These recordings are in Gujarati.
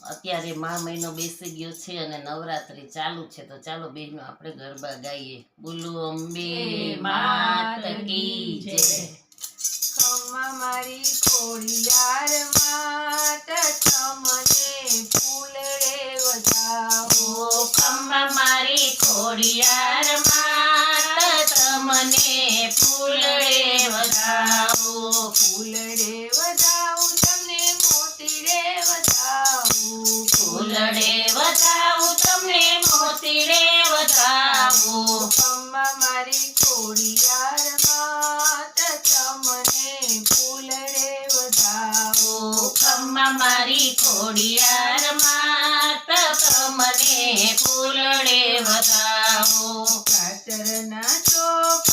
અત્યારે મા મહિનો બેસી ગયો છે અને નવરાત્રી ચાલુ છે, તો ચાલો બહેનો આપણે ગરબા ગાઈએ. બોલો અંબે માત કી જય. ખમ્મા મારી ખોડિયાર માત તમને ફૂલડે વધાવો. ખમ્મા મારી ખોડિયાર માત તમને ફૂલડે વધાવો. ફૂલડે વધાવું તમને મોતીડે વધાવું. ફૂલડે વધાવું તમને મોતીડે વધાવું. ખમ્મા મારી ખોડિયાર માત તમને ફૂલડે વધાવો. ખમ્મા મારી ખોડિયાર માત તમને ફૂલડે વધાવો. ચાચરના ચોક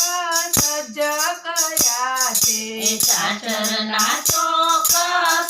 સજ્જ કર્યા છે. ચાચરના ચોક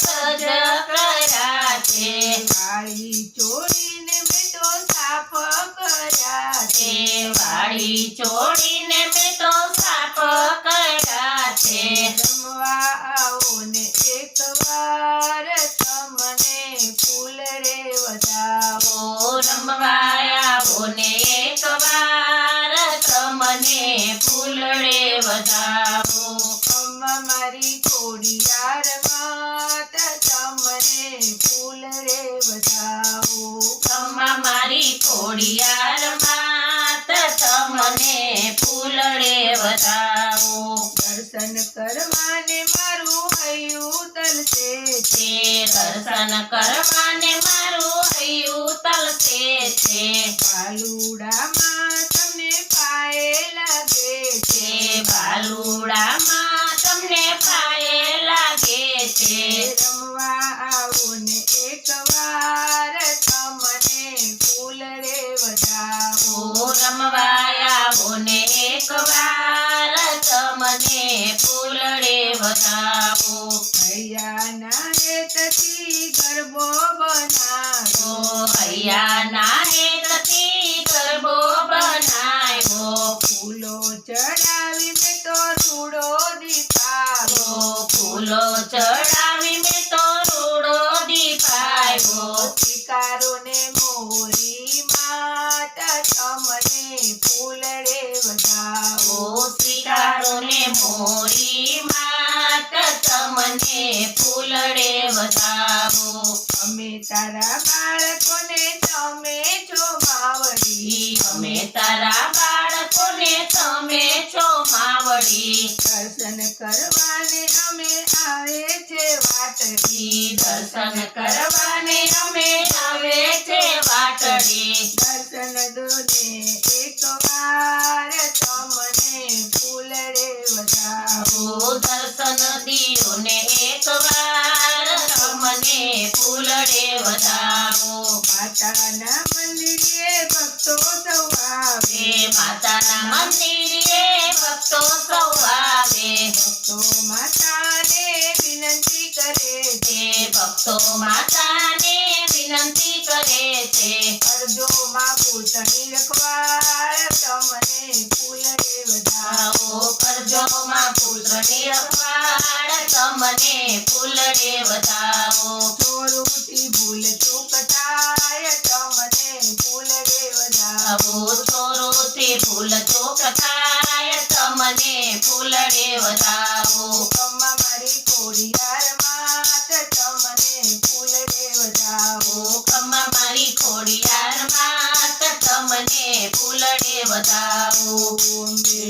સજ કર્યા છે. વાળી ચોળીને મેં તો સાફ કર્યા છે. વાળી ચોળીને મેં તો સાફ કર્યા છે. રમવા આવો ને એકવાર તમને ફૂલડે વધાવો. રમવા આવો ને એકવાર તમને ફૂલડે વધાવો. ખમ્મા મારી ખોડિયાર માત તમને ફૂલડે વધાવો. ખમ્મા મારી ખોડિયાર માત તમને ફૂલડે વધાવો. દર્શન કરવાને મારું હૈયું તલસે છે. દર્શન કરવાને મારું હૈયું તલસે છે. બાલુડામાં તમને પાયે લાગે છે. બાલુડામાં તમને પાયે લાગે છે. રમવા આવો ને એકવાર તમને ફૂલડે વધાવો. રમવા આવો ને એકવાર તમને ફૂલડે વધાવો. હૈયાના હેતથી ગરબો બનાવો. હૈયાના હેતથી ગરબો બનાવ્યો. ફૂલો ચડાવી મેં તો રૂડો દીપાવ્યો. ફૂલો ચડાવી મેં તો રૂડો દીપાવ્યો. શિકારોને મોરી માતા તમને ફૂલડે વધાવો. શિકારોને મોરી માત તમને ફૂલડે વધાવો. અમે તારા બાળકોને તમે છો માવડી. અમે તારા બાળકોને તમે છો માવડી. દર્શન કરવાને અમે આવે છે વાટડી. દર્શન કરવાને અમે આવે છે વાટડી. દર્શન દોને એકવાર તમને ફૂલડે વધાવો. દર્શન દિયો ને એકવાર તમને ફૂલડે વધાવો. માતાના મંદિરે ભક્તો સૌ આવે. માતાના મંદિરે ભક્તો સૌ આવે. ભક્તો માતાને વિનંતી કરે છે. ભક્તો માતાને વિનંતી કરે છે. કરજો માં પૂતળી રખવાળ તમને ફૂલડે વધાવો. કરજો માં પુત્રની રખવાળ તમને ફૂલડે વધાવો. ચોરુથી ભૂલ ચૂક થાય તમને ફૂલડે વધાવો. ચોરોથી ભૂલ ચૂક થાય તમને ફૂલડે વધાવો. ખમ્મા મારી ખોડિયાર માત તમને ફૂલડે વધાવો. ખમ્મા મારી ખોડિયાર માત તમને ફૂલડે વધાવો. અંબે